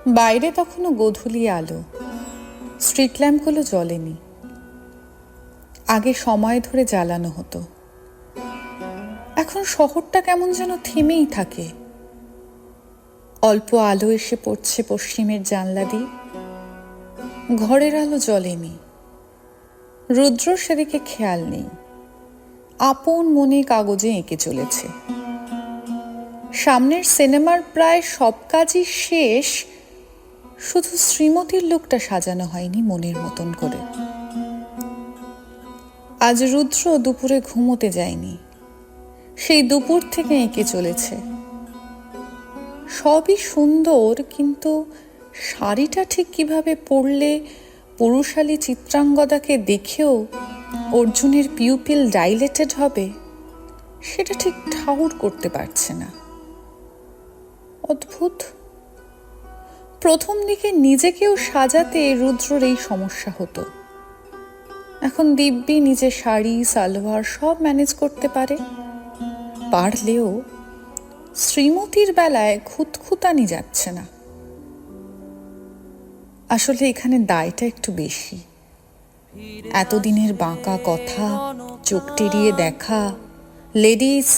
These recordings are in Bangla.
বাইরে তখনও গোধূলি আলো, স্ট্রিট ল্যাম্পগুলো জ্বলেনি। আগে সময় ধরে জ্বালানো হতো, এখন শহরটা কেমন যেন থেমেই থাকে। অল্প আলো এসে পড়ছে পশ্চিমের জানলা দিয়ে, ঘরের আলো জ্বলেনি। রুদ্র সেদিকে খেয়াল নেই, আপন মনে কাগজে এঁকে চলেছে। সামনের সিনেমার প্রায় সব কাজই শেষ, শুধু শ্রীমতীর লোকটা সাজানো হয়নি মনের মতন করে। আজ রুদ্র দুপুরে ঘুমোতে যায়নি, সেই দুপুর থেকে এঁকে চলেছে। সবই সুন্দর, কিন্তু শাড়িটা ঠিক কিভাবে পরলে পুরুষালী চিত্রাঙ্গদাকে দেখেও অর্জুনের পিউপিল ডাইলেটেড হবে, সেটা ঠিক ঠাউর করতে পারছে না। অদ্ভুত। প্রথম দিকে নিজেকেও সাজাতে রুদ্রর এই সমস্যা হতো, এখন দিব্যি নিজের শাড়ি সালোয়ার সব ম্যানেজ করতে পারলেও শ্রীমতীর বেলায় খুঁতখুঁতানি যাচ্ছে না। আসলে এখানে দায়টা একটু বেশি। এতদিনের বাঁকা কথা, চোখ টিরিয়ে দেখা, লেডিস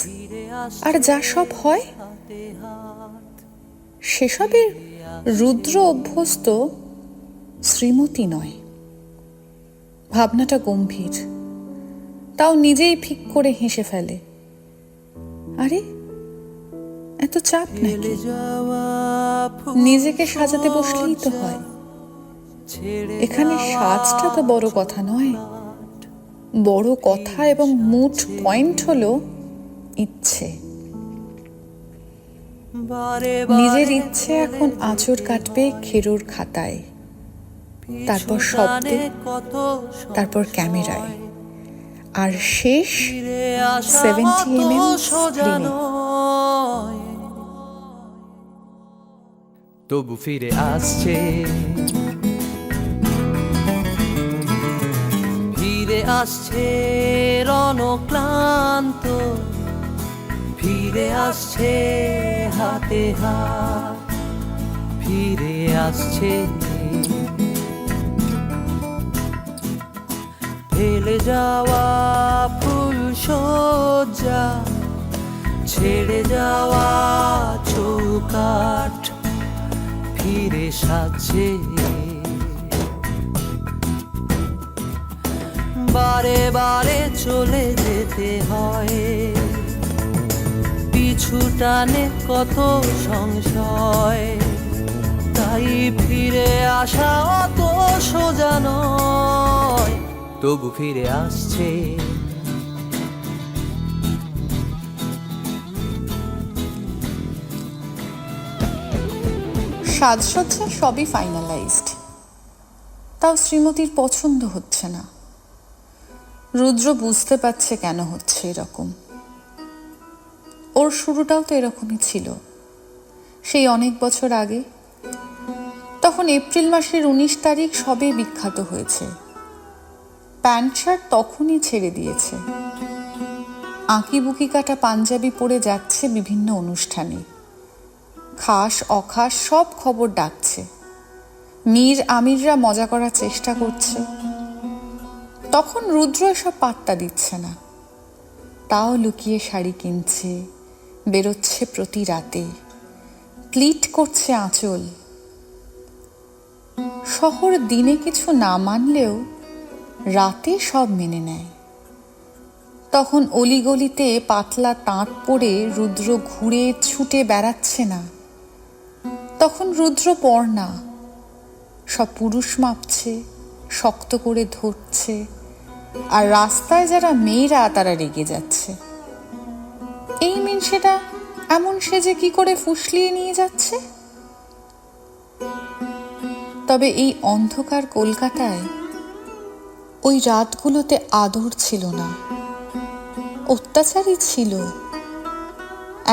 আর যা সব হয়, সেসবের রুদ্র অভ্যস্ত, শ্রীমতী নয়। ভাবনাটা গম্ভীর, তাও নিজেই ফিক করে হেসে ফেলে। আরে এত চাপ নাকি? নিজেকে সাজাতে বসলেই তো হয়। এখানে সাজটা তো বড় কথা নয়, বড় কথা এবং মুঠ পয়েন্ট হলো ইচ্ছে। নিজের ইচ্ছে এখন আঁচড় কাটবে খেরোর খাতায়, তারপর শব্দে, তারপর ক্যামেরায়, আর শেষ 70mm স্ক্রিনে। তবু ফিরে আসছে, ফিরে আসছে রণক্লান্ত, ফিরে আসছে হাতে হাত, ফিরে আসছে ফেলে যাওয়া ফুল সজ্জা, ছেড়ে যাওয়া চৌকাঠ, ফিরে সাজছে। বারে বারে চলে যেতে হয়, পিছু টানে কত সংশয়, তাই ফিরে আসা অত সোজা নয়। তবু ফিরে আসছে, সাজসজ্জা সবই ফাইনালাইজড, তাও শ্রীমতীর পছন্দ হচ্ছে না। রুদ্র বুঝতে পারছে কেন হচ্ছে এরকম। ওর শুরুটাও তো এরকমই ছিল, সেই অনেক বছর আগে। তখন এপ্রিল মাসের 19 তারিখ সবে বিখ্যাত হয়েছে। প্যান্ট শার্ট তখনই ছেড়ে দিয়েছে, আঁকি বুকি কাটা পাঞ্জাবি পরে যাচ্ছে বিভিন্ন অনুষ্ঠানে। খাস অখাস সব খবর ডাকছে, মীর আমিররা মজা করার চেষ্টা করছে। তখন রুদ্র এসব পাত্তা দিচ্ছে না, তাও লুকিয়ে শাড়ি কিনছে, বেরোচ্ছে প্রতি রাতে, প্লিট করছে আঁচল। শহর দিনে কিছু না মানলেও রাতে সব মেনে নেয়। তখন অলিগলিতে পাতলা তাঁত পরে রুদ্র ঘুরে ছুটে বেড়াচ্ছে না। তখন রুদ্র পড়না, সব পুরুষ মাপছে, শক্ত করে ধরছে, আর রাস্তায় যারা মেয়েরা তারা রেগে যাচ্ছে। এই মিনসেটা এমন সেজে কি করে ফুসলিয়ে নিয়ে যাচ্ছে। তবে এই অন্ধকার কলকাতায় ওই রাতগুলোতে আদর ছিল না, অত্যাচারই ছিল।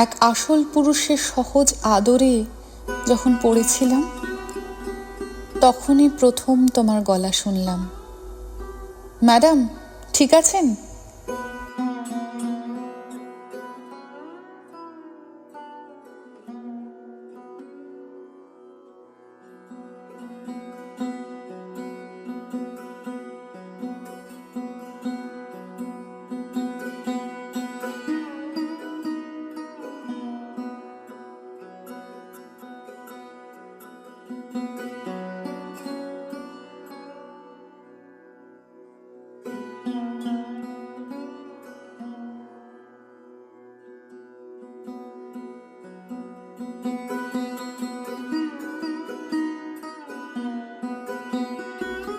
এক আসল পুরুষের সহজ আদরে যখন পড়েছিলাম, তখনই প্রথম তোমার গলা শুনলাম, ম্যাডাম ঠিক আছেন?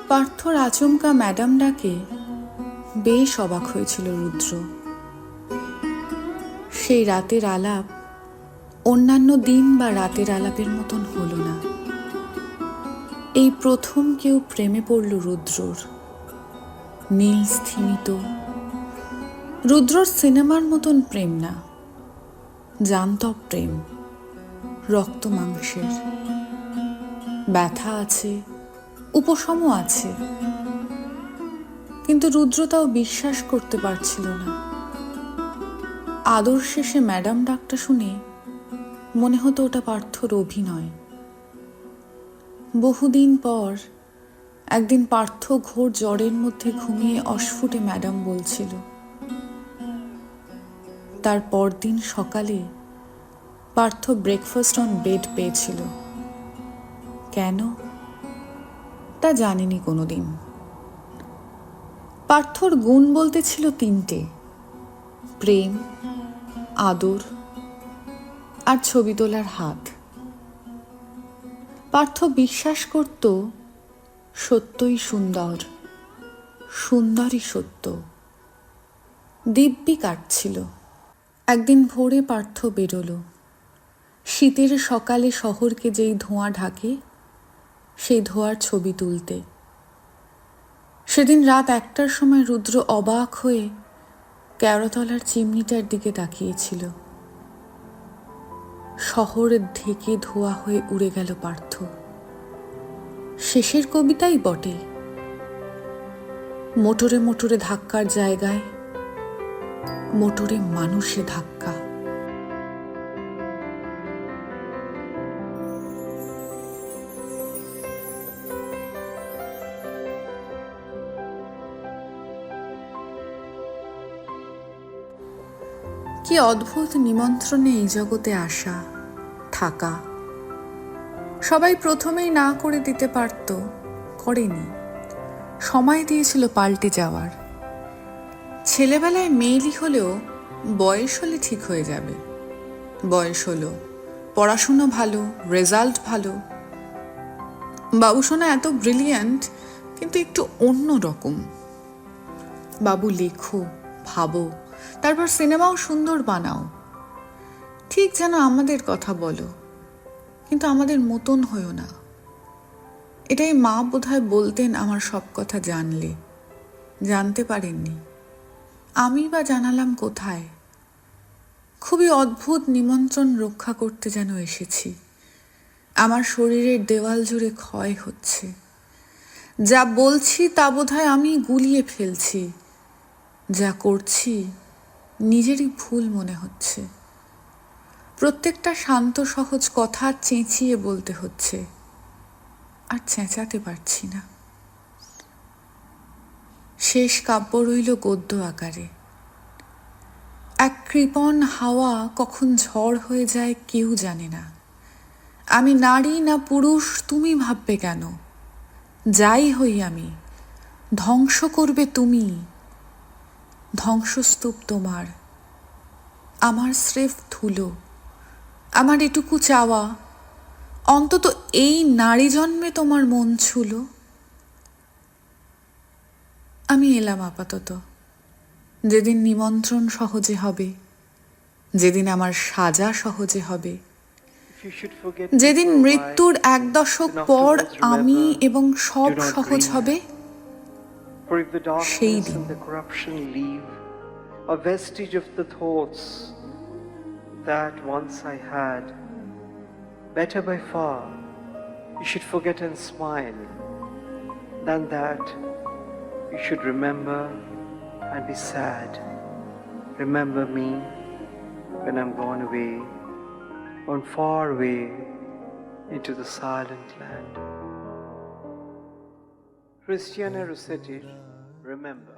পার্থর আচমকা ম্যাডাম ডাকে বেশ অবাক হয়েছিল রুদ্র। সেই রাতের আলাপ অন্যান্য দিন বা রাতের আলাপের মতন হলো না। এই প্রথম কেউ প্রেমে পড়ল রুদ্রর। নীল স্থিমিত, রুদ্রর সিনেমার মতন প্রেম না, জান্তব প্রেম, রক্ত মাংসের। ব্যথা আছে, উপশমও আছে, কিন্তু রুদ্র তাও বিশ্বাস করতে পারছিল না। আদর শেষে ম্যাডাম ডাকটা শুনে মনে হতো ওটা পার্থর অভিনয়। বহুদিন পর একদিন পার্থ ঘোর জ্বরের মধ্যে ঘুমিয়ে অস্ফুটে ম্যাডাম বলছিল। তার পরদিন সকালে পার্থ ব্রেকফাস্ট অন বেড পেয়েছিল। কেন তা জানিনি কোনোদিন। পার্থর গুণ বলতে ছিল তিনটে: প্রেম, আদর আর ছবি তোলার হাত। পার্থ বিশ্বাস করত সত্যই সুন্দর, সুন্দরই সত্য। দিব্যি কাটছিল। একদিন ভোরে পার্থ বেরোলো। শীতের সকালে শহরকে যেই ধোঁয়া ঢাকে সেই ধোঁয়ার ছবি তুলতে। সেদিন রাত 1টার সময় রুদ্র অবাক হয়ে কেওড়াতলার চিমনিটার দিকে তাকিয়েছিল। শহর ঢেকে ধোঁয়া হয়ে উড়ে গেল পার্থ। শেষের কবিতাই বটে। মোটরে মোটরে ধাক্কার জায়গায় মোটরে মানুষে ধাক্কা। কি অদ্ভুত নিমন্ত্রণে এই জগতে আসা, থাকা। সবাই প্রথমেই না করে দিতে পারত, করেনি। সময় দিয়েছিল পাল্টে যাওয়ার। ছেলেবেলায় মেয়েলি হলেও বয়স হলে ঠিক হয়ে যাবে। বয়স হলো, পড়াশুনো ভালো, রেজাল্ট ভালো। বাবুসোনা এত ব্রিলিয়ান্ট, কিন্তু একটু অন্য রকম। বাবু লেখো, ভাবো, তারপর সিনেমাও সুন্দর বানাও। ঠিক যেন আমাদের কথা বলো, কিন্তু আমাদের মতন হয়েও না। এটাই মা বোধহয় বলতেন আমার সব কথা জানলে। জানতে পারেননি, আমি বা জানালাম কোথায়? খুবই অদ্ভুত নিমন্ত্রণ রক্ষা করতে যেন এসেছি। আমার শরীরের দেওয়াল জুড়ে ক্ষয় হচ্ছে। যা বলছি তা বোধহয় আমি গুলিয়ে ফেলছি। যা করছি নিজেরই ভুল মনে হচ্ছে। প্রত্যেকটা শান্ত সহজ কথা চেঁচিয়ে বলতে হচ্ছে, আর চেঁচাতে পারছি না। শেষ কাব্য রইল গদ্য আকারে। এক কৃপণ হাওয়া কখন ঝড় হয়ে যায় কেউ জানে না। আমি নারী না পুরুষ তুমি ভাববে কেন? যাই হই আমি, ধ্বংস করবে তুমি। ধ্বংসস্তূপ তোমার, আমার স্রেফ ধুলো। আমার এটুকু চাওয়া, অন্তত এই নারী জন্মে তোমার মন ছুল। আমি এলাম আপাতত। যেদিন নিমন্ত্রণ সহজে হবে, যেদিন আমার সাজা সহজে হবে, যেদিন মৃত্যুর 1 দশক পর আমি এবং সব সহজ হবে, সেই দিন। A vestige of the thoughts that once I had, better by far you should forget and smile than that you should remember and be sad. Remember me when I'm gone away, gone far away into the silent land. Christiana Rossetti, remember.